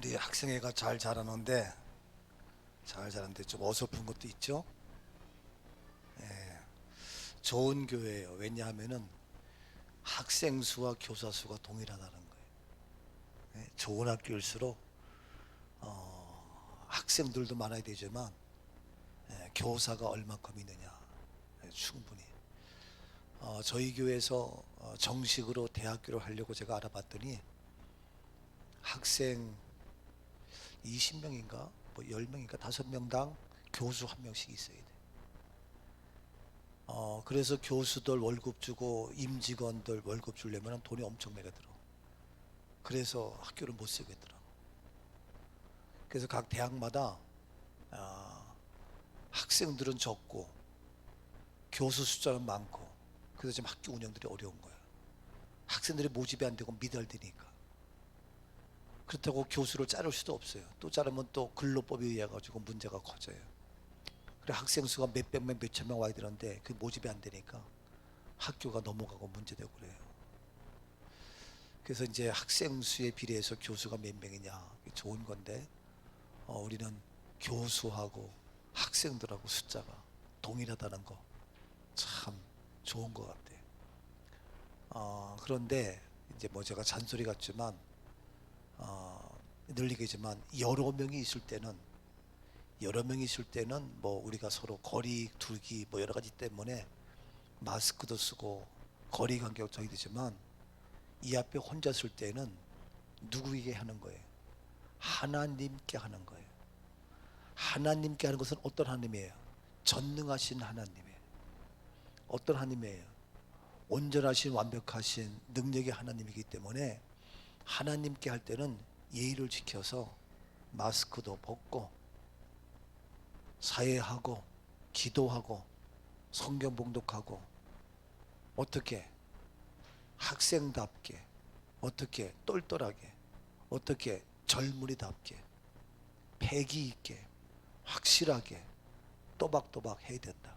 우리 학생회가 잘 자라는데 좀 어설픈 것도 있죠. 예, 좋은 교회예요. 왜냐하면은 학생 수와 교사 수가 동일하다는 거예요. 좋은 학교일수록 학생들도 많아야 되지만 교사가 얼마큼 있느냐. 충분히 저희 교회에서 정식으로 대학교를 하려고 제가 알아봤더니 학생 20명인가 뭐 10명인가 5명당 교수 한 명씩 있어야 돼. 그래서 교수들 월급 주고 임직원들 월급 주려면 돈이 엄청나게 들어. 그래서 학교를 못 쓰겠더라고. 그래서 각 대학마다 학생들은 적고 교수 숫자는 많고, 그래서 지금 학교 운영들이 어려운 거야. 학생들이 모집이 안 되고 미달되니까. 그렇다고 교수를 자를 수도 없어요. 또 자르면 또 근로법에 의해 가지고 문제가 커져요. 그래 학생 수가 몇백 명, 몇천 명 와야 되는데 그 모집이 안 되니까 학교가 넘어가고 문제되고 그래요. 그래서 이제 학생 수에 비례해서 교수가 몇 명이냐, 좋은 건데 우리는 교수하고 학생들하고 숫자가 동일하다는 거 참 좋은 것 같아요. 그런데 이제 뭐 제가 잔소리 같지만 늘 얘기지만 여러 명이 있을 때는 뭐 우리가 서로 거리 두기 뭐 여러 가지 때문에 마스크도 쓰고 거리 간격 정해지지만, 이 앞에 혼자 있을 때는 누구에게 하는 거예요? 하나님께 하는 거예요. 하나님께 하는 것은 어떤 하나님이에요? 전능하신 하나님이에요. 어떤 하나님이에요? 온전하신 완벽하신 능력의 하나님이기 때문에 하나님께 할 때는 예의를 지켜서 마스크도 벗고 사회하고 기도하고 성경 봉독하고, 어떻게 학생답게, 어떻게 똘똘하게, 어떻게 젊은이답게 패기 있게 확실하게 또박또박 해야 된다.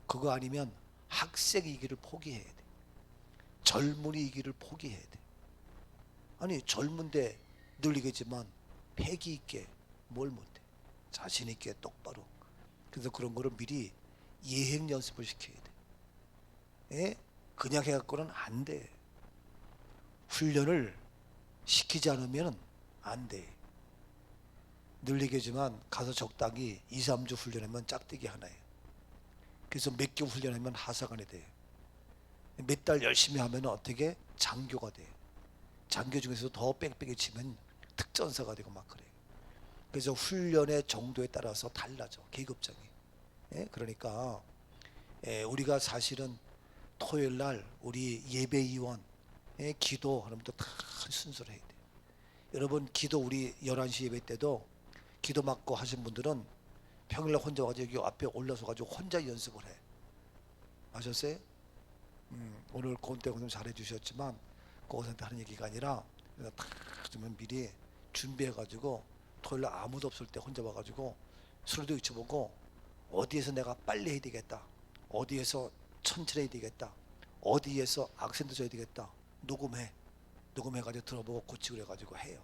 그거 아니면 학생이기를 포기해야 돼. 젊은이이기를 포기해야 돼. 아니 젊은데 늘리겠지만 패기 있게 뭘 못해. 자신 있게 똑바로. 그래서 그런 거를 미리 예행 연습을 시켜야 돼. 예? 그냥 해갖고는 안 돼. 훈련을 시키지 않으면 안 돼. 늘 얘기하지만 가서 적당히 2, 3주 훈련하면 짝대기 하나예요. 그래서 몇 개월 훈련하면 하사관이 돼. 몇 달 열심히 하면 어떻게 장교가 돼. 장교 중에서 더 빽빽이 치면 특전사가 되고 막 그래. 그래서 훈련의 정도에 따라서 달라져, 계급장이. 예? 그러니까 우리가 사실은 토요일 날 우리 예배위원 기도하는 것도 다 순서로 해야 돼. 여러분 기도 우리 11시 예배 때도 기도 맡고 하신 분들은 평일날 혼자 와서 여기 앞에 올라서 가지고 혼자 연습을 해. 아셨어요? 오늘 꼰대 좀 잘해 주셨지만 그것한테 하는 얘기가 아니라 그냥 딱 좀 미리 준비해 가지고 토요일날 아무도 없을 때 혼자 와가지고 술도 잊혀보고, 어디에서 내가 빨리 해야 되겠다, 어디에서 천천히 해야 되겠다, 어디에서 악센트 줘야 되겠다, 녹음해가지고 들어보고 고치고 그래가지고 해요.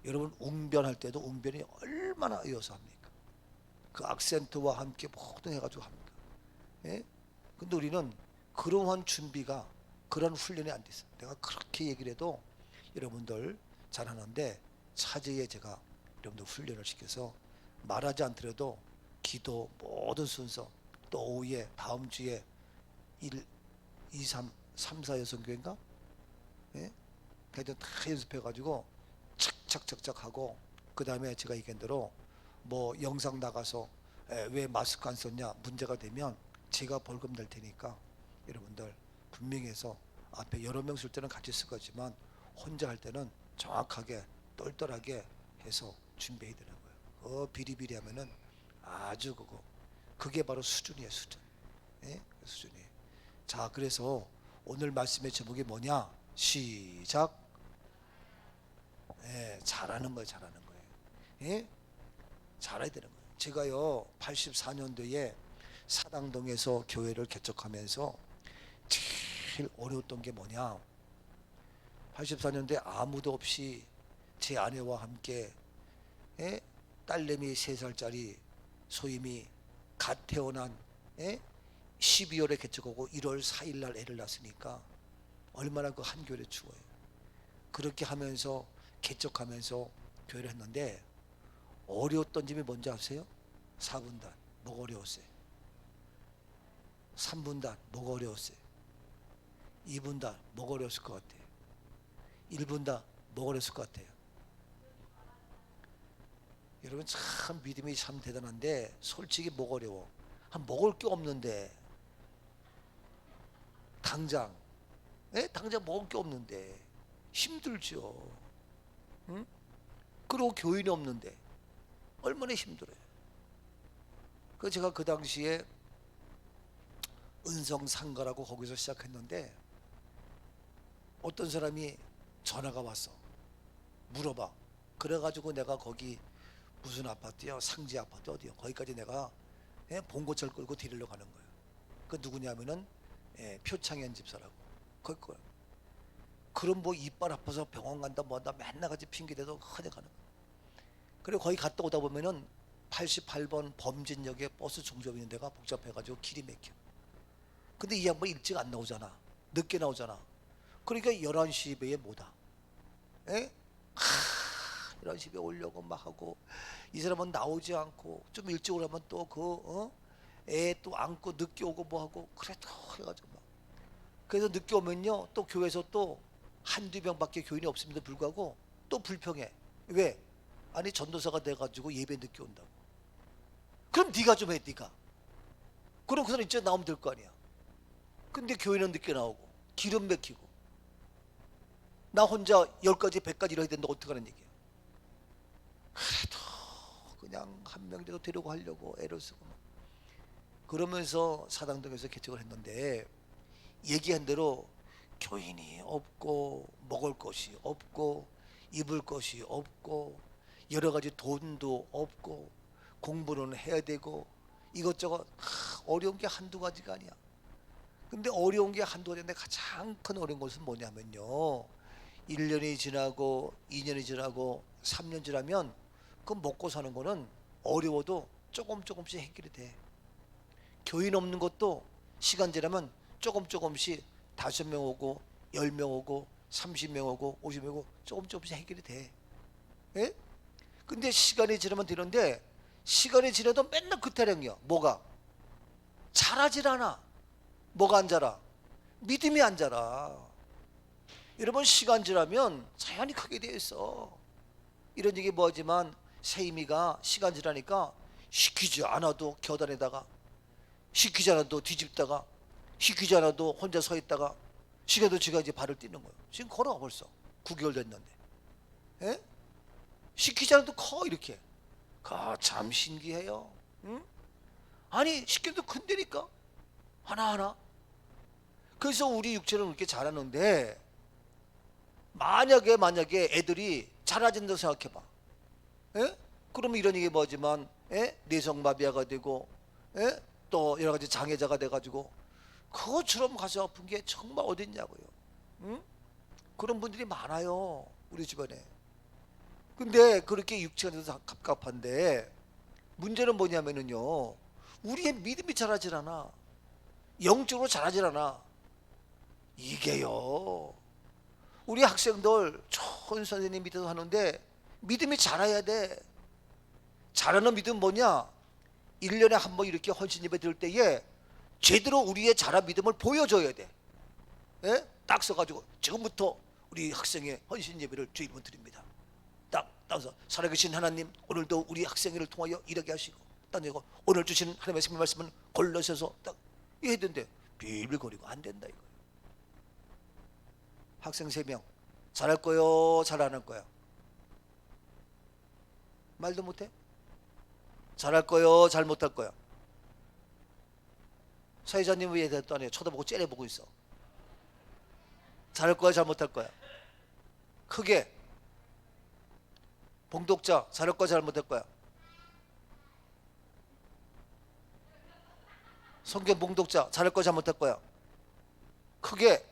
여러분 웅변할 때도 웅변이 얼마나 어여서합니까? 그 악센트와 함께 모든 해가지고 합니까? 예? 근데 우리는 그러한 준비가, 그런 훈련이 안 됐어요. 내가 그렇게 얘기를 해도 여러분들 잘하는데 차제에 제가 여러분들 훈련을 시켜서 말하지 않더라도 기도 모든 순서, 또 오후에 다음 주에 1, 2, 3, 4 여성교회인가? 예? 그래도 다 연습해가지고 착착착착 하고, 그 다음에 제가 얘기한 대로 뭐 영상 나가서 왜 마스크 안 썼냐 문제가 되면 제가 벌금 낼 테니까 여러분들 분명히 해서, 앞에 여러 명 쓸 때는 같이 쓸 거지만 혼자 할 때는 정확하게 똘똘하게 해서 준비해야 되는 거예요. 비리비리 하면은 아주 그게 바로 수준이에요, 수준. 예? 수준이에요. 자, 그래서 오늘 말씀의 제목이 뭐냐? 시작. 예, 잘하는 거예요, 잘하는 거예요. 예? 잘해야 되는 거예요. 제가요 84년도에 사당동에서 교회를 개척하면서 제일 어려웠던 게 뭐냐? 84년도에 아무도 없이 제 아내와 함께 예? 딸내미 3살짜리 소임이 갓 태어난 12월에 개척하고 1월 4일 날 애를 낳았으니까 얼마나 그 한 교회를 추워요. 그렇게 하면서 개척하면서 교회를 했는데 어려웠던 점이 뭔지 아세요? 4분단 뭐가 어려웠어요? 3분단 뭐가 어려웠어요? 2분단 뭐가 어려웠을 것 같아요? 1분단 뭐가 어려웠을 것 같아요? 여러분 참 믿음이 참 대단한데 솔직히 뭐가 어려워? 먹을 게 없는데 당장 먹을 게 없는데 힘들죠. 응? 그리고 교인이 없는데 얼마나 힘들어요. 그 제가 그 당시에 은성상가라고 거기서 시작했는데 어떤 사람이 전화가 왔어. 물어봐. 그래가지고 내가 거기 무슨 아파트요? 상지 아파트 어디요? 거기까지 내가 봉고차를 끌고 데리러 가는 거예요. 그 누구냐면은 표창현 집사라고. 거기 거야. 그럼 뭐 이빨 아파서 병원 간다 뭐한다 맨날 같이 핑계대도 흔히 가는 거야. 그리고 거기 갔다 오다 보면은 88번 범진역에 버스 종점 있는 데가 복잡해가지고 길이 막혀. 근데 이 양반 일찍 안 나오잖아. 늦게 나오잖아. 그러니까 11시 배에 못 와. 11시 배에 오려고 막 하고 이 사람은 나오지 않고 좀 일찍 오려면 또 애 또 안고 늦게 오고 뭐 하고 그래도 해가지고 막. 그래서 늦게 오면요 또 교회에서 또 한두 명밖에 교인이 없음에도 불구하고 또 불평해. 왜? 아니 전도사가 돼가지고 예배 늦게 온다고. 그럼 네가 좀 해. 네가. 그럼 그 사람 이제 나오면 될 거 아니야. 근데 교회는 늦게 나오고 기름 막히고 나 혼자 10가지 100가지 일해야 된다 어떡하는 얘기야. 그래도 그냥 한 명이라도 데리고 하려고 애를 쓰고 막. 그러면서 사당동에서 개척을 했는데 얘기한 대로 교인이 없고 먹을 것이 없고 입을 것이 없고 여러 가지 돈도 없고 공부는 해야 되고 이것저것 어려운 게 한두 가지가 아니야. 근데 어려운 게 한두 가지인데 가장 큰 어려운 것은 뭐냐면요 1년이 지나고 2년이 지나고 3년 지나면 그 먹고 사는 거는 어려워도 조금씩 해결이 돼. 교인 없는 것도 시간 지나면 조금씩 5명 오고 10명 오고 30명 오고 50명 오고 조금씩 해결이 돼. 예? 근데 시간이 지나면 되는데 시간이 지나도 맨날 그 타령이야. 뭐가? 자라질 않아. 뭐가 안 자라? 믿음이 안 자라. 여러분 시간 지나면 자연히 크게 돼 있어. 이런 얘기 뭐하지만 세임이가 시간 지나니까 시키지 않아도 겨단에다가 시키지 않아도 뒤집다가 시키지 않아도 혼자 서 있다가 시간도 지가 이제 발을 띄는 거예요. 지금 걸어 벌써 9개월 됐는데. 예? 시키지 않아도 커 이렇게. 참 신기해요. 응? 아니 시켜도 큰데니까 하나하나. 그래서 우리 육체는 그렇게 자라는데 만약에 애들이 자라진다고 생각해봐. 예? 그러면 이런 얘기 뭐지만 내성마비아가 되고 또 여러 가지 장애자가 돼가지고 그것처럼 가슴 아픈 게 정말 어딨냐고요. 응? 그런 분들이 많아요 우리 주변에. 근데 그렇게 육체가 돼서 갑갑한데 문제는 뭐냐면은요 우리의 믿음이 자라질 않아. 영적으로 자라질 않아. 이게요 우리 학생들 좋은 선생님 밑에서 하는데 믿음이 자라야 돼. 자라는 믿음 뭐냐? 1년에 한 번 이렇게 헌신 예배 드릴 때에 제대로 우리의 자란 믿음을 보여줘야 돼. 예? 딱 써가지고 지금부터 우리 학생의 헌신 예배를 주 이름으로 드립니다. 딱 따서 살아계신 하나님 오늘도 우리 학생회를 통하여 일하게 하시고 딱 이거 오늘 주신 하나님의 생명 말씀은 골라셔서 딱 이거 해야 되는데 빌빌거리고 안 된다 이거. 학생 3명 잘할 거요 잘 안 할 거야? 말도 못해? 잘할 거요 잘 못할 거야? 사회자님 왜 대답도 안 해요? 쳐다보고 째려보고 있어. 잘할 거야 잘 못할 거야? 크게. 봉독자 잘할 거야 잘 못할 거야? 성경 봉독자 잘할 거야 잘 못할 거야? 크게.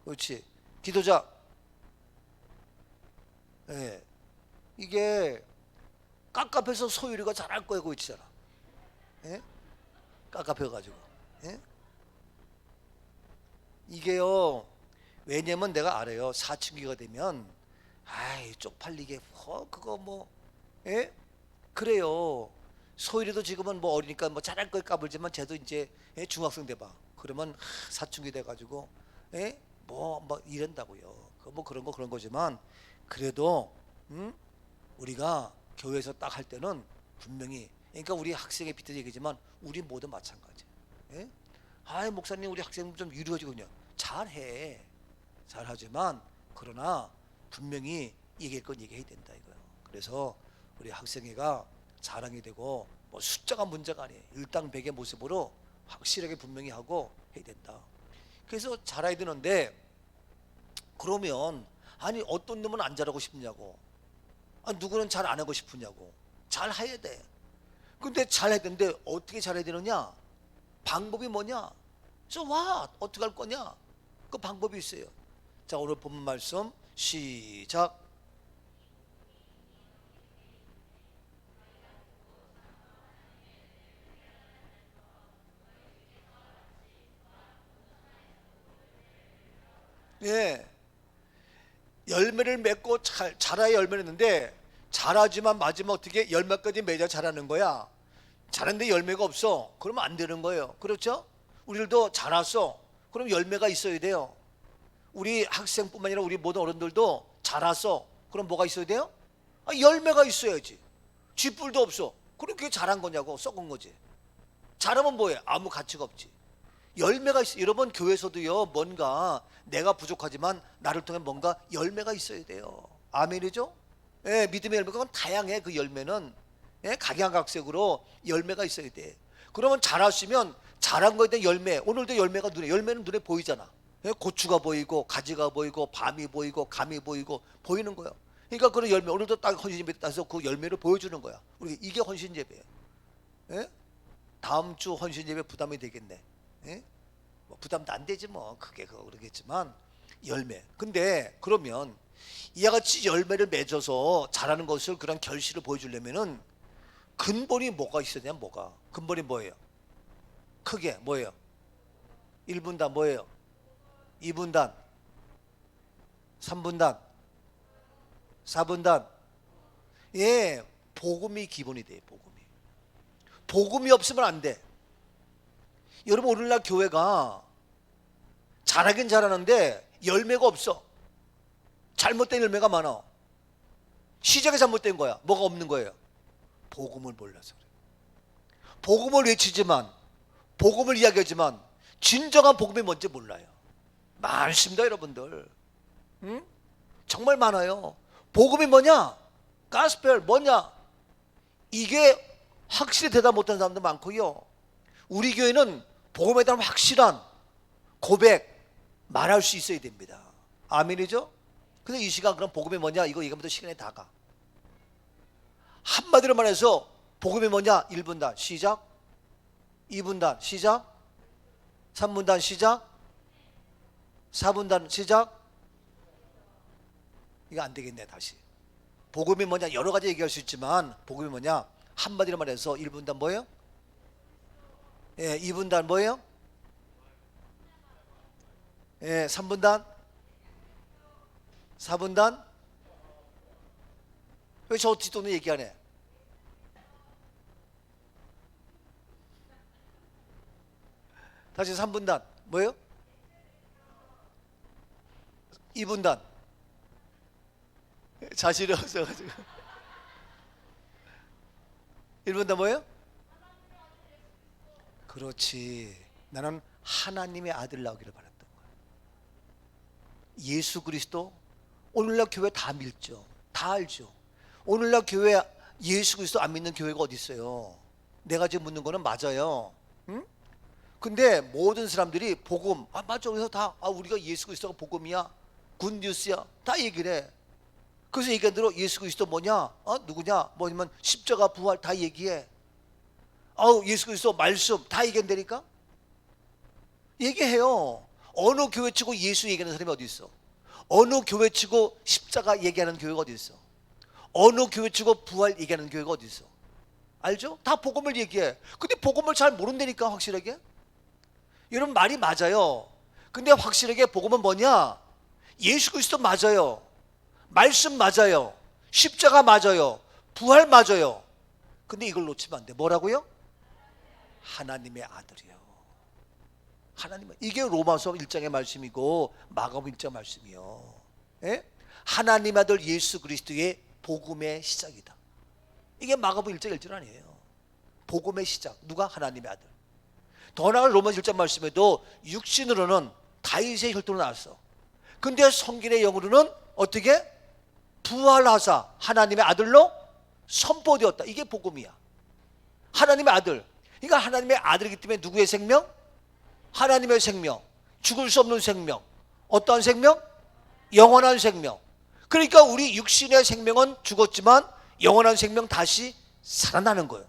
그렇지. 기도자 예. 이게 깝깝해서 소율이가 잘할 거야, 그거 있잖아. 예? 깝깝해가지고. 예? 이게요, 왜냐면 내가 알아요. 사춘기가 되면, 아이, 쪽팔리게, 그거 뭐, 예? 그래요. 소율이도 지금은 뭐 어리니까 뭐 잘할 걸 까불지만 쟤도 이제 예? 중학생 돼봐. 그러면 사춘기 돼가지고, 예? 뭐 이런다고요. 뭐 그런 거지만, 그래도, 우리가 교회에서 딱 할 때는 분명히, 그러니까 우리 학생의 비슷한 얘기지만 우리 모두 마찬가지. 예? 아이 목사님 우리 학생 좀 유리해지군요. 잘해, 잘하지만 그러나 분명히 얘기할 건 얘기해야 된다 이거요. 그래서 우리 학생회가 자랑이 되고 뭐 숫자가 문제가 아니에요. 일당백의 모습으로 확실하게 분명히 하고 해야 된다. 그래서 잘해야 되는데 그러면 아니 어떤 놈은 안 잘하고 싶냐고, 누구는 잘 안 하고 싶으냐고. 잘 해야 돼. 근데 잘해야 되는데 어떻게 잘해야 되느냐? 방법이 뭐냐? So what? 어떻게 할 거냐? 그 방법이 있어요. 자, 오늘 본문 말씀 시작. 예, 열매를 맺고 자라야 열매를 냈는데 자라지만 마지막 어떻게 열매까지 맺어 자라는 거야. 자랐는데 열매가 없어. 그러면 안 되는 거예요. 그렇죠? 우리들도 자랐어. 그럼 열매가 있어야 돼요. 우리 학생뿐만 아니라 우리 모든 어른들도 자랐어. 그럼 뭐가 있어야 돼요? 열매가 있어야지. 쥐뿔도 없어. 그럼 그게 자란 거냐고. 썩은 거지. 자라면 뭐해? 아무 가치가 없지. 열매가 있어. 여러분 교회에서도요, 뭔가 내가 부족하지만 나를 통해 뭔가 열매가 있어야 돼요. 아멘이죠? 예, 믿음의 열매가 그건 다양해. 그 열매는 예, 각양각색으로 열매가 있어야 돼. 그러면 자라시면 자란 거에 대한 열매, 오늘도 열매가 열매는 눈에 보이잖아. 예, 고추가 보이고 가지가 보이고 밤이 보이고 감이 보이고 보이는 거야. 그러니까 그런 열매, 오늘도 딱 헌신예배 따서 그 열매를 보여주는 거야. 우리 이게 헌신예배예요. 예? 다음 주 헌신예배 부담이 되겠네. 예? 뭐 부담도 안 되지 뭐 크게 그러겠지만 열매. 근데 그러면 이와 같이 열매를 맺어서 자라는 것을 그런 결실을 보여주려면은 근본이 뭐가 있어야 되냐? 뭐가 근본이 뭐예요? 크게 뭐예요? 1분단 뭐예요? 2분단 3분단 4분단. 예, 복음이 기본이 돼요. 복음이 없으면 안 돼. 여러분 오늘날 교회가 잘하긴 잘하는데 열매가 없어. 잘못된 열매가 많아. 시작이 잘못된 거야. 뭐가 없는 거예요? 복음을 몰라서 그래. 복음을 외치지만, 복음을 이야기하지만 진정한 복음이 뭔지 몰라요. 많습니다 여러분들. 응? 정말 많아요. 복음이 뭐냐? 가스펠 뭐냐? 이게 확실히 대답 못하는 사람도 많고요. 우리 교회는 복음에 대한 확실한 고백 말할 수 있어야 됩니다. 아멘이죠? 그래서 이 시간 그럼 복음이 뭐냐? 이거 얘기하면 시간이 다 가. 한마디로 말해서 복음이 뭐냐? 1분단 시작, 2분단 시작, 3분단 시작, 4분단 시작. 이거 안 되겠네. 다시 복음이 뭐냐 여러 가지 얘기할 수 있지만 복음이 뭐냐 한마디로 말해서 1분단 뭐예요? 예, 2분단 뭐예요? 예, 3분단 4분단. 왜 저 뒷돈은 얘기 안 해? 다시 3분단 뭐예요? 2분단 자신이 없어가지고 1분단 뭐예요? 그렇지. 나는 하나님의 아들 나오기를 바랐던 거야. 예수 그리스도. 오늘날 교회 다 믿죠. 다 알죠. 오늘날 교회 예수 그리스도 안 믿는 교회가 어디 있어요? 내가 지금 묻는 거는 맞아요. 응? 근데 모든 사람들이 복음, 맞아. 그래서 다 우리가 예수 그리스도가 복음이야, 굿뉴스야, 다 얘기를 해. 그래서 얘기한 대로 예수 그리스도 뭐냐? 누구냐? 뭐냐면 십자가 부활 다 얘기해. 예수 그리스도 말씀 다 얘기한다니까? 얘기해요. 어느 교회 치고 예수 얘기하는 사람이 어디 있어? 어느 교회 치고 십자가 얘기하는 교회가 어디 있어? 어느 교회 치고 부활 얘기하는 교회가 어디 있어? 알죠? 다 복음을 얘기해. 근데 복음을 잘 모른다니까, 확실하게. 여러분, 말이 맞아요. 근데 확실하게 복음은 뭐냐? 예수 그리스도 맞아요. 말씀 맞아요. 십자가 맞아요. 부활 맞아요. 근데 이걸 놓치면 안 돼. 뭐라고요? 하나님의 아들이요. 하나님, 이게 로마서 1장의 말씀이고 마가복음 1장 말씀이요. 예? 하나님 아들 예수 그리스도의 복음의 시작이다. 이게 마가복음 1장 1절 아니에요. 복음의 시작. 누가? 하나님의 아들. 더 나아가 로마서 1장 말씀에도 육신으로는 다윗의 혈통으로 나왔어. 근데 성결의 영으로는 어떻게? 부활하사 하나님의 아들로 선포되었다. 이게 복음이야. 하나님의 아들. 그러니까 하나님의 아들이기 때문에 누구의 생명? 하나님의 생명. 죽을 수 없는 생명. 어떠한 생명? 영원한 생명. 그러니까 우리 육신의 생명은 죽었지만 영원한 생명 다시 살아나는 거예요.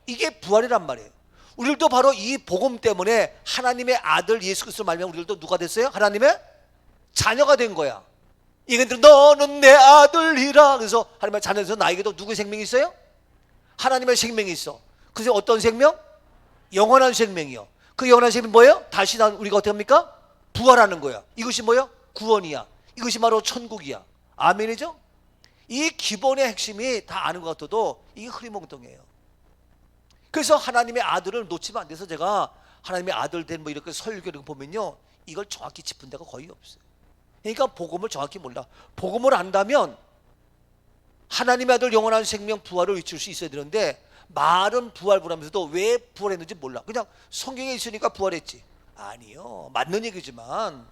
이게 부활이란 말이에요. 우리들도 바로 이 복음 때문에 하나님의 아들 예수 그리스도로 말미암아 우리들도 누가 됐어요? 하나님의 자녀가 된 거야. 이건들 너는 내 아들이라. 그래서 하나님의 자녀에서 나에게도 누구의 생명이 있어요? 하나님의 생명이 있어. 그래서 어떤 생명? 영원한 생명이요. 그 영원한 생명이 뭐예요? 다시 우리가 어떻게 합니까? 부활하는 거야. 이것이 뭐예요? 구원이야. 이것이 바로 천국이야. 아멘이죠? 이 기본의 핵심이 다 아는 것 같아도 이게 흐리멍텅해요. 그래서 하나님의 아들을 놓치면 안 돼서 제가 하나님의 아들 된 뭐 이렇게 설교를 보면요, 이걸 정확히 짚은 데가 거의 없어요. 그러니까 복음을 정확히 몰라. 복음을 안다면 하나님의 아들 영원한 생명 부활을 외칠 수 있어야 되는데, 말은 부활하면서도 왜 부활했는지 몰라. 그냥 성경에 있으니까 부활했지. 아니요, 맞는 얘기지만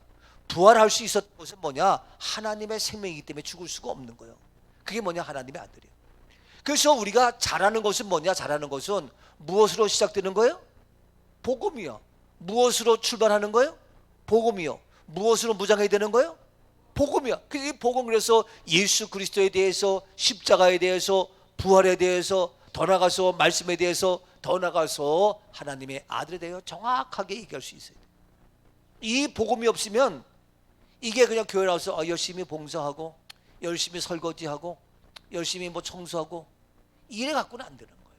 부활할 수 있었던 것은 뭐냐? 하나님의 생명이기 때문에 죽을 수가 없는 거예요. 그게 뭐냐? 하나님의 아들이에요. 그래서 우리가 잘하는 것은 뭐냐? 잘하는 것은 무엇으로 시작되는 거예요? 복음이요. 무엇으로 출발하는 거예요? 복음이요. 무엇으로 무장해야 되는 거예요? 복음이야. 이 복음, 그래서 예수 그리스도에 대해서, 십자가에 대해서, 부활에 대해서, 더 나가서 말씀에 대해서, 더 나가서 하나님의 아들에 대해 정확하게 얘기할 수 있어요. 이 복음이 없으면 이게 그냥 교회 나와서 열심히 봉사하고 열심히 설거지하고 열심히 뭐 청소하고 이래 갖고는 안 되는 거예요.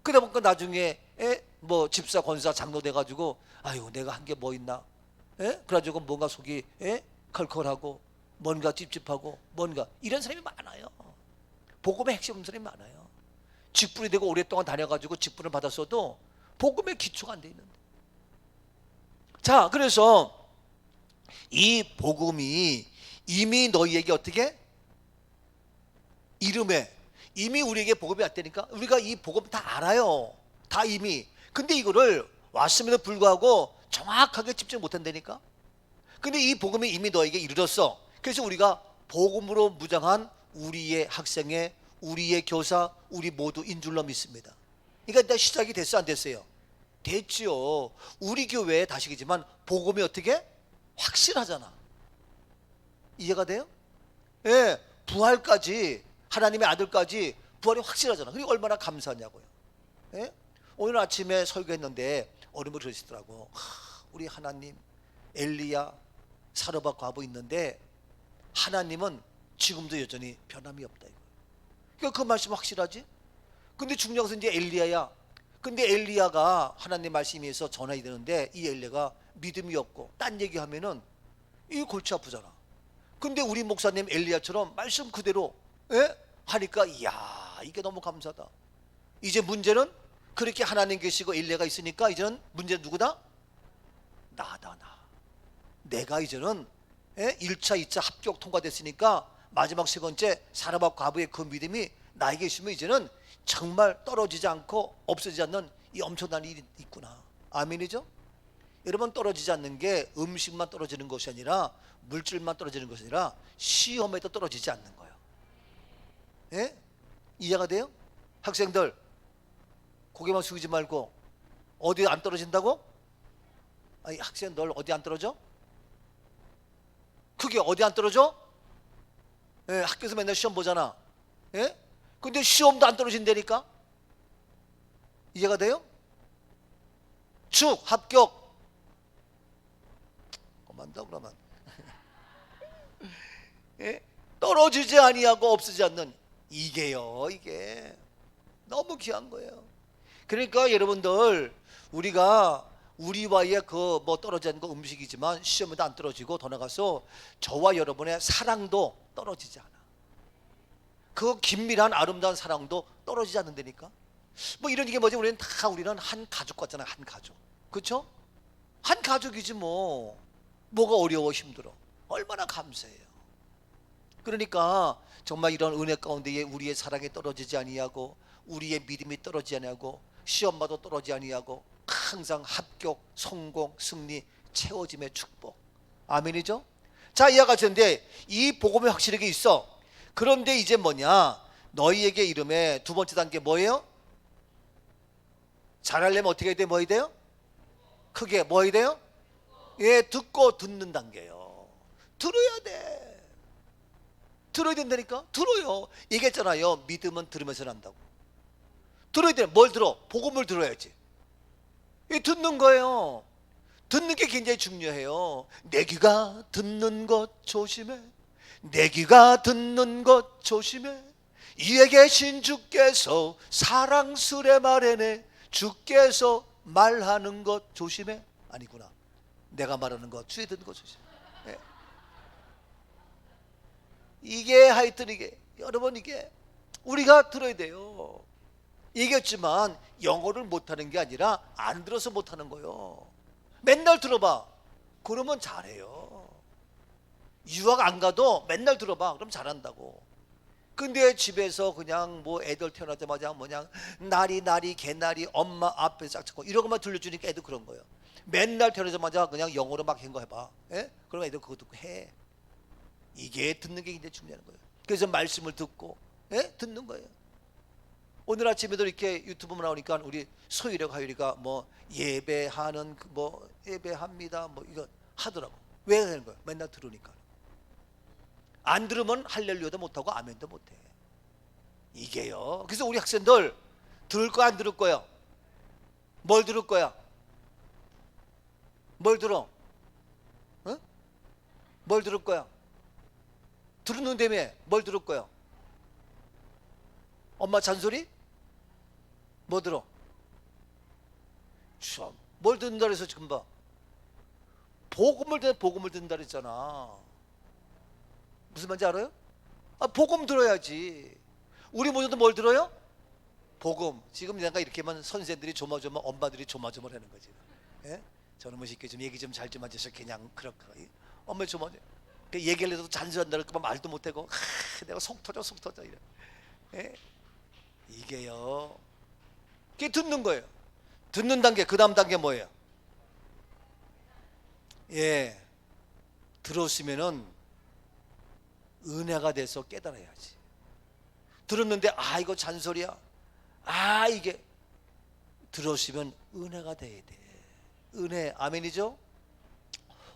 그러다 보니까 나중에 뭐 집사 권사 장로 돼가지고 아유 내가 한 게 뭐 있나, 그래가지고 뭔가 속이 컬컬하고 뭔가 찝찝하고 뭔가 이런 사람이 많아요. 복음의 핵심 없는 사람이 많아요. 직분이 되고 오랫동안 다녀가지고 직분을 받았어도 복음의 기초가 안 돼 있는데. 자, 그래서 이 복음이 이미 너희에게 어떻게? 이름에 이미 우리에게 복음이 왔다니까. 우리가 이 복음 다 알아요. 다 이미. 근데 이거를 왔음에도 불구하고 정확하게 집중 못한다니까. 근데 이 복음이 이미 너에게 이르렀어. 그래서 우리가 복음으로 무장한 우리의 학생회, 우리의 교사, 우리 모두 인 줄로 믿습니다. 그러니까 일단 시작이 됐어, 안 됐어요? 됐지요. 우리 교회에 다시기지만 복음이 어떻게? 확실하잖아. 이해가 돼요? 예, 부활까지, 하나님의 아들까지 부활이 확실하잖아. 그리고 얼마나 감사하냐고요. 예? 오늘 아침에 설교했는데 어른분이 그러시더라고. 우리 하나님, 엘리야, 사르밧 과부 있는데 하나님은 지금도 여전히 변함이 없다. 그러니까 그 말씀 확실하지? 근데 중요한 것은 이제 엘리야야. 근데 엘리야가 하나님 말씀에서 전하게 되는데 이 엘리야가 믿음이 없고 딴 얘기하면은 이 골치 아프잖아. 근데 우리 목사님 엘리야처럼 말씀 그대로 하니까 이야, 이게 너무 감사하다. 이제 문제는 그렇게 하나님 계시고 엘리야가 있으니까 이제는 문제는 누구다? 나다, 나. 내가 이제는 1차, 2차 합격 통과됐으니까 마지막 세 번째 사르밧 과부의 그 믿음이 나에게 있으면 이제는 정말 떨어지지 않고 없어지지 않는 이 엄청난 일이 있구나. 아멘이죠? 여러분, 떨어지지 않는 게 음식만 떨어지는 것이 아니라 물질만 떨어지는 것이 아니라 시험에도 떨어지지 않는 거예요. 예? 이해가 돼요? 학생들 고개만 숙이지 말고. 어디 안 떨어진다고? 아니, 학생들 어디 안 떨어져? 그게 어디 안 떨어져? 예, 학교에서 맨날 시험 보잖아. 예? 근데 시험도 안 떨어진다니까? 이해가 돼요? 합격. 그만다 그러면. 예? 떨어지지 아니하고 없어지지 않는 이게요. 이게 너무 귀한 거예요. 그러니까 여러분들 우리가 우리와의 그 뭐 떨어지지 않는 거 음식이지만 시험에도 안 떨어지고 더 나가서 저와 여러분의 사랑도 떨어지지 않아. 그 긴밀한 아름다운 사랑도 떨어지지 않는다니까. 뭐 이런 게 뭐지? 우리는 한 가족 같잖아요. 한 가족. 그렇죠? 한 가족이지 뭐. 뭐가 어려워 힘들어. 얼마나 감사해요. 그러니까 정말 이런 은혜 가운데에 우리의 사랑이 떨어지지 아니하고 우리의 믿음이 떨어지지 아니하고 시험마도 떨어지지 아니하고 항상 합격, 성공, 승리, 채워짐의 축복. 아멘이죠? 자, 이해가 되는데 이 복음이 확실하게 있어. 그런데 이제 뭐냐? 너희에게 이름에 두 번째 단계 뭐예요? 잘하려면 어떻게 해야 돼? 뭐 해야 돼요? 크게 뭐 해야 돼요? 예, 듣고 듣는 단계요. 들어야 돼. 들어야 된다니까? 들어요. 얘기했잖아요. 믿음은 들으면서 난다고. 들어야 돼. 뭘 들어? 복음을 들어야지. 이 듣는 거예요. 듣는 게 굉장히 중요해요. 내 귀가 듣는 것 조심해. 내 귀가 듣는 것 조심해. 위에 계신 주께서 사랑스레 말해내. 주께서 말하는 것 조심해. 아니구나. 내가 말하는 것 주에 듣는 것 조심해. 네. 이게 하여튼 이게 여러분 이게 우리가 들어야 돼요. 얘기했지만 영어를 못하는 게 아니라 안 들어서 못하는 거예요. 맨날 들어봐. 그러면 잘해요. 유학 안 가도 맨날 들어봐. 그럼 잘한다고. 근데 집에서 그냥 뭐 애들 태어나자마자 뭐냐 나리 개나리 엄마 앞에 싹 잡고 이런 것만 들려주니까 애들 그런 거예요. 맨날 태어나자마자 그냥 영어로 막 한 거 해봐. 예? 그러면 애들 그거 듣고 해. 이게 듣는 게 굉장히 중요한 거예요. 그래서 말씀을 듣고 예? 듣는 거예요. 오늘 아침에도 이렇게 유튜브 나오니까 우리 소율이가 하율이가 뭐 예배하는 뭐 예배합니다 뭐 이거 하더라고. 왜 하는 거예요? 맨날 들으니까. 안 들으면 할렐루야도 못하고 아멘도 못해. 이게요. 그래서 우리 학생들 들을 거야 안 들을 거야? 뭘 들을 거야? 뭘 들어? 어? 뭘 들을 거야? 들었는데며 뭘 들을 거야? 엄마 잔소리? 뭐 들어? 참, 뭘 듣는다 그래서 지금 봐. 복음을 듣는다 그랬잖아. 무슨 말인지 알아요? 아, 복음 들어야지. 우리 모두도 뭘 들어요? 복음. 지금 내가 이렇게 하면 선생들이 조마조마 엄마들이 조마조마 하는 거지. 예? 저는 뭐 쉽게 좀 얘기 좀 잘 좀 하셔서 그냥 그렇게 엄마 조마조마 얘기를 해도 잔소리한다 그러면 말도 못하고 내가 속 터져 이래. 예? 이게요. 그게 듣는 거예요. 듣는 단계. 그 다음 단계 뭐예요? 예, 들었으면은 은혜가 돼서 깨달아야지. 들었는데 아 이거 잔소리야. 아 이게 들었으면 은혜가 돼야 돼. 은혜. 아멘이죠?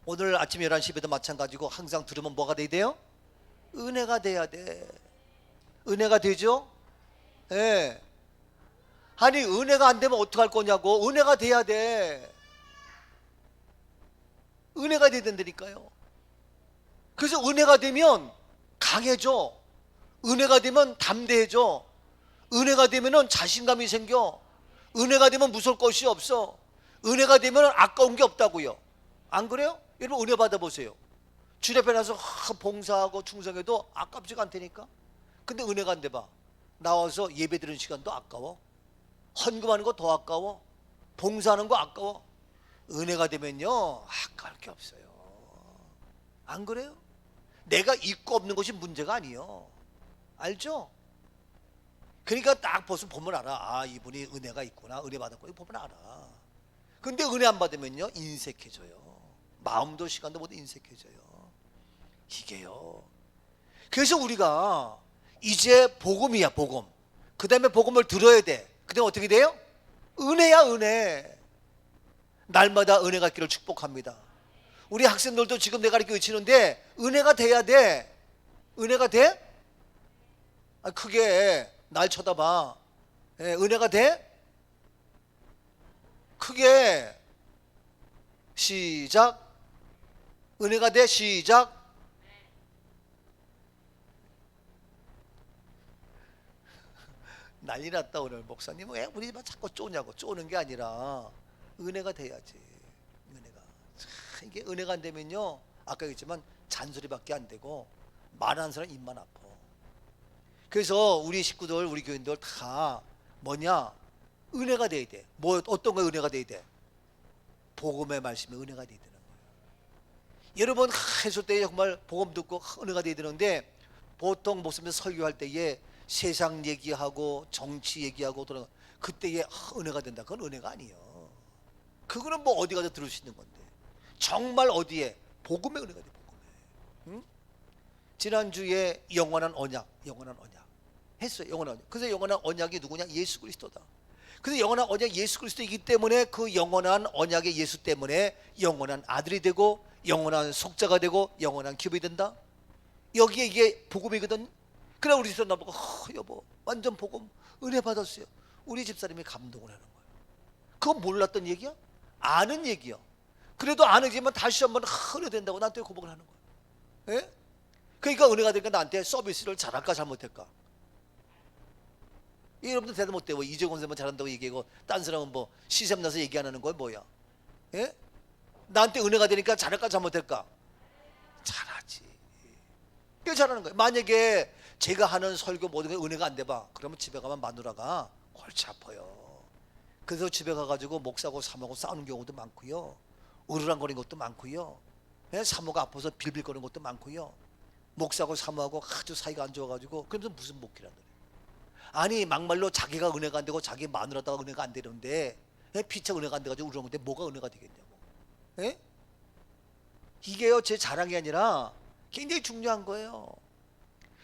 오늘 아침 11시에도 마찬가지고 항상 들으면 뭐가 돼야 돼요? 은혜가 돼야 돼. 은혜가 되죠? 예. 아니 은혜가 안 되면 어떡할 거냐고. 은혜가 돼야 돼. 은혜가 돼야 된다니까요. 그래서 은혜가 되면 강해져. 은혜가 되면 담대해져. 은혜가 되면 자신감이 생겨. 은혜가 되면 무서울 것이 없어. 은혜가 되면 아까운 게 없다고요. 안 그래요? 여러분 은혜 받아보세요. 주님 앞에 나서 봉사하고 충성해도 아깝지가 않다니까. 근데 은혜가 안 돼 봐. 나와서 예배 드리는 시간도 아까워. 헌금하는 거 더 아까워. 봉사하는 거 아까워. 은혜가 되면요 아까울 게 없어요. 안 그래요? 내가 있고 없는 것이 문제가 아니에요. 알죠? 그러니까 딱 보면 알아. 아 이분이 은혜가 있구나. 은혜 받았구나. 보면 알아. 근데 은혜 안 받으면요 인색해져요. 마음도 시간도 모두 인색해져요. 이게요. 그래서 우리가 이제 복음이야 복음. 그 다음에 복음을 들어야 돼. 그 다음에 어떻게 돼요? 은혜야 은혜. 날마다 은혜가 있기를 축복합니다. 우리 학생들도 지금 내가 이렇게 외치는데 은혜가 돼야 돼. 은혜가 돼? 아, 크게 날 쳐다봐. 예, 은혜가 돼? 크게 시작. 은혜가 돼. 시작. 난리 났다 오늘. 목사님 왜 우리 집안 자꾸 쪼냐고. 쪼는 게 아니라 은혜가 돼야지. 은혜가 참, 이게 은혜가 안 되면요, 아까 얘기했지만 잔소리밖에 안 되고 말하는 사람 입만 아파. 그래서 우리 식구들, 우리 교인들 다 뭐냐, 은혜가 돼야 돼. 뭐 어떤 거 은혜가 돼야 돼? 복음의 말씀이 은혜가 돼야 되는 거예요. 여러분 해설 때 정말 복음 듣고 은혜가 돼야 되는데, 보통 목사님 설교할 때에 세상 얘기하고 정치 얘기하고 그런 그때에 은혜가 된다. 그건 은혜가 아니에요. 그거는 뭐 어디 가서 들을 수 있는 건데. 정말 어디에? 복음의 은혜가 돼. 복음에. 응? 지난주에 영원한 언약 했어요. 영원한 언약. 그래서 영원한 언약이 누구냐? 예수 그리스도다. 그래서 영원한 언약 예수 그리스도이기 때문에 그 영원한 언약의 예수 때문에 영원한 아들이 되고 영원한 속자가 되고 영원한 기업이 된다. 여기에 이게 복음이거든. 그래 우리 집사람 나보고 여보 완전 복음 은혜 받았어요. 우리 집사람이 감동을 하는 거예요. 그건 몰랐던 얘기야? 아는 얘기야. 그래도 아는지만 다시 한번 은혜 된다고 나한테 고백을 하는 거야. 예? 그러니까 은혜가 되니까 나한테 서비스를 잘할까 잘못할까? 여러분들 대답 못해. 뭐 이재권 선생님은 잘한다고 얘기하고 딴 사람은 뭐 시샘 나서 얘기 안 하는 거야 뭐야? 예? 나한테 은혜가 되니까 잘할까 잘못할까? 잘하지. 그게 잘하는 거예요. 만약에 제가 하는 설교 모든 게 은혜가 안 돼봐, 그러면 집에 가면 마누라가 골치 아파요. 그래서 집에 가가지고 목사하고 사모하고 싸우는 경우도 많고요, 으르렁거리는 것도 많고요, 사모가 아파서 빌빌거리는 것도 많고요, 목사하고 사모하고 아주 사이가 안 좋아가지고. 그러면서 무슨 목회란 거예요? 아니 막말로 자기가 은혜가 안 되고 자기 마누라다가 은혜가 안 되는데 피차 은혜가 안 돼가지고 우렁는데 뭐가 은혜가 되겠냐고. 예? 이게요 제 자랑이 아니라 굉장히 중요한 거예요.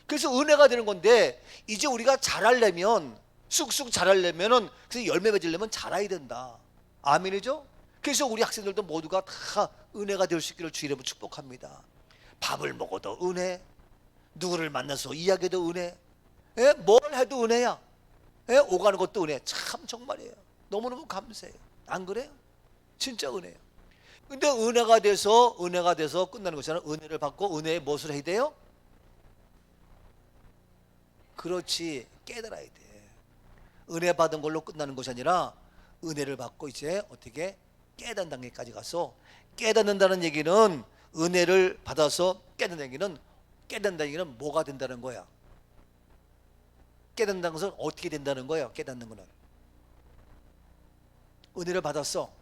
그래서 은혜가 되는 건데, 이제 우리가 잘하려면, 쑥쑥 잘하려면은, 그래서 열매 맺으려면 잘해야 된다. 아멘이죠? 그래서 우리 학생들도 모두가 다 은혜가 될 수 있기를 주 이름으로 축복합니다. 밥을 먹어도 은혜, 누구를 만나서 이야기해도 은혜, 예? 뭘 해도 은혜야. 예? 오가는 것도 은혜. 참 정말이에요. 너무너무 감사해요. 안 그래요? 진짜 은혜예요. 근데 은혜가 돼서 끝나는 것이 아니라 은혜를 받고 은혜의 무엇을 해야 돼요? 그렇지, 깨달아야 돼. 은혜 받은 걸로 끝나는 것이 아니라 은혜를 받고 이제 어떻게 깨닫는 단계까지 가서, 깨닫는다는 얘기는 은혜를 받아서 깨닫는다는 얘기는 뭐가 된다는 거야? 깨닫는다는 것은 어떻게 된다는 거예요? 깨닫는 거는 은혜를 받았어,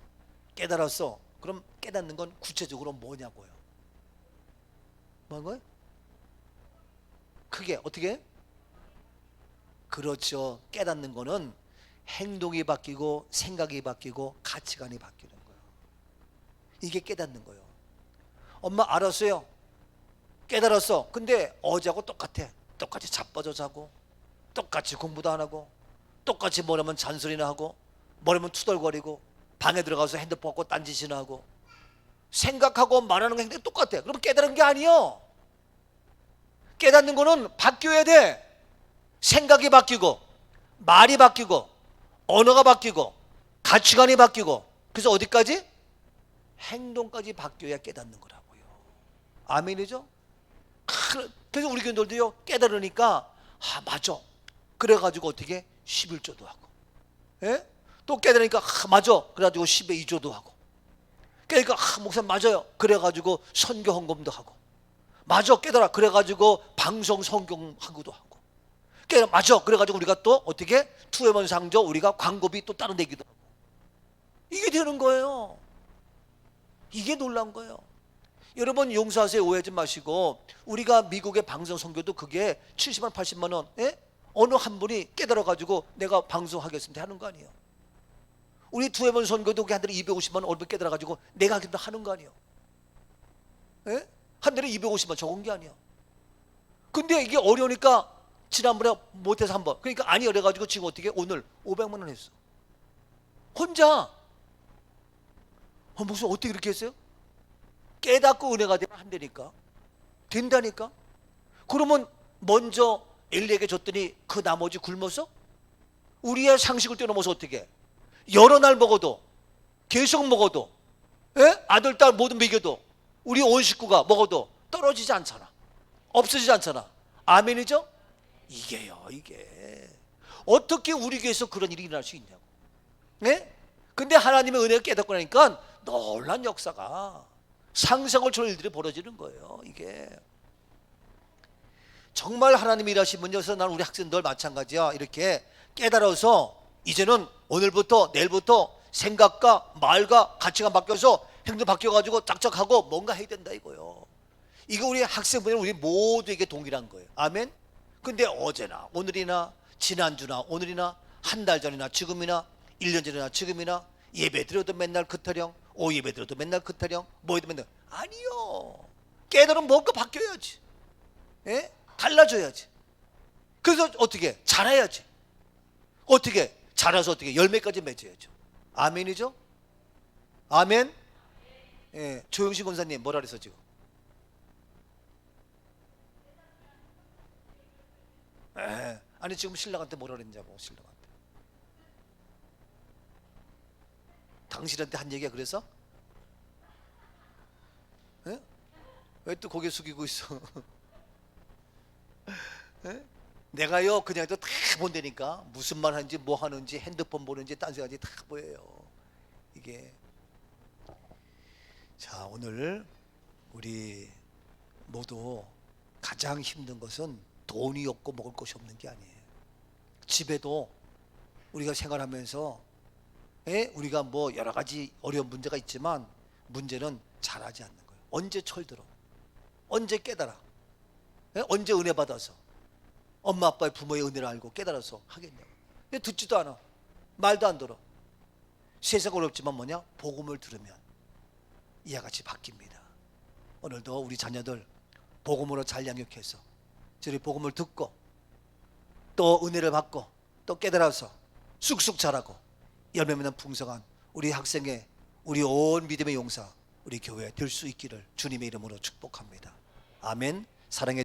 깨달았어. 그럼 깨닫는 건 구체적으로 뭐냐고요? 뭐한 거예요? 크게 어떻게? 그렇죠. 깨닫는 거는 행동이 바뀌고 생각이 바뀌고 가치관이 바뀌는 거예요. 이게 깨닫는 거예요. 엄마 알았어요. 깨달았어. 근데 어제하고 똑같아. 똑같이 자빠져 자고, 똑같이 공부도 안 하고, 똑같이 뭐라면 잔소리나 하고, 뭐라면 투덜거리고, 방에 들어가서 핸드폰 갖고 딴짓이나 하고, 생각하고 말하는 게 행동이 똑같아. 그럼 깨달은 게 아니요. 깨닫는 거는 바뀌어야 돼. 생각이 바뀌고, 말이 바뀌고, 언어가 바뀌고, 가치관이 바뀌고, 그래서 어디까지? 행동까지 바뀌어야 깨닫는 거라고요. 아멘이죠? 그래서 우리 교인들도요 깨달으니까 맞아. 그래가지고 어떻게 11조도 하고, 예? 또 깨달으니까 맞아. 그래가지고 10의 2조도 하고, 그러니까 목사님 맞아요. 그래가지고 선교 헌금도 하고, 맞아 깨달아. 그래가지고 방송 성경 하고도 하고, 깨달아 맞아. 그래가지고 우리가 또 어떻게 투회원 상조 우리가 광고비 또 따로 내기도 하고. 이게 되는 거예요. 이게 놀라운 거예요. 여러분 용서하세요. 오해하지 마시고, 우리가 미국의 방송 선교도 그게 70만 80만 원, 예? 어느 한 분이 깨달아가지고 내가 방송하겠습니다 하는 거 아니에요. 우리 투회원 선교도 한 달에 250만 원 얼마 깨달아가지고 내가 하겠다 하는 거 아니에요. 예? 한 달에 250만 적은 게 아니야. 근데 이게 어려우니까 지난번에 못해서 한 번, 그러니까 아니 그래가지고 지금 어떻게 오늘 500만 원 했어. 혼자. 무슨 어떻게 그렇게 했어요? 깨닫고 은혜가 되면 한다니까. 된다니까. 그러면 먼저 엘리에게 줬더니 그 나머지 굶어서? 우리의 상식을 뛰어넘어서 어떻게 여러 날 먹어도, 계속 먹어도, 예? 아들 딸 모두 먹여도 우리 온 식구가 먹어도 떨어지지 않잖아. 없어지지 않잖아. 아멘이죠? 이게요, 이게 어떻게 우리 교회에서 그런 일이 일어날 수 있냐고. 네? 근데 하나님의 은혜가 깨닫고 나니까 놀란 역사가, 상상을 초월 일들이 벌어지는 거예요. 이게 정말 하나님이 일하시면요. 그래서 난 우리 학생들 마찬가지야. 이렇게 깨달아서 이제는 오늘부터 내일부터 생각과 말과 가치가 바뀌어서 행동 바뀌어가지고 짝짝하고 뭔가 해야 된다 이거요. 이거 우리 학생분들 우리 모두에게 동일한 거예요. 아멘. 근데 어제나 오늘이나 지난주나 오늘이나 한 달 전이나 지금이나 1년 전이나 지금이나 예배 드려도 맨날 그 타령, 예배 드려도 맨날 그 타령, 뭐 해도 맨날, 아니요. 깨달으면 뭔가 바뀌어야지. 예? 달라져야지. 그래서 어떻게 자라야지. 어떻게 자라서 어떻게 열매까지 맺어야죠. 아멘이죠? 아멘. 예, 조영신 권사님 뭐라 그랬어 지금? 예, 아니 지금 신랑한테 뭐라 그랬냐고. 신랑한테 당신한테 한 얘기야. 그래서 예? 왜 또 고개 숙이고 있어? 예? 내가요 그냥 또 다 본다니까. 무슨 말 하는지 뭐 하는지 핸드폰 보는지 딴 생각이 다 보여요. 이게. 자, 오늘 우리 모두 가장 힘든 것은 돈이 없고 먹을 것이 없는 게 아니에요. 집에도 우리가 생활하면서 우리가 뭐 여러 가지 어려운 문제가 있지만 문제는 잘하지 않는 거예요. 언제 철들어? 언제 깨달아? 언제 은혜 받아서 엄마 아빠의 부모의 은혜를 알고 깨달아서 하겠냐고. 듣지도 않아. 말도 안 들어. 세상 어렵지만 뭐냐? 복음을 들으면 이와 같이 바뀝니다. 오늘도 우리 자녀들 복음으로 잘 양육해서 저희 복음을 듣고 또 은혜를 받고 또 깨달아서 쑥쑥 자라고 열매 맺는 풍성한 우리 학생의 우리 온 믿음의 용사 우리 교회 될 수 있기를 주님의 이름으로 축복합니다. 아멘. 사랑해.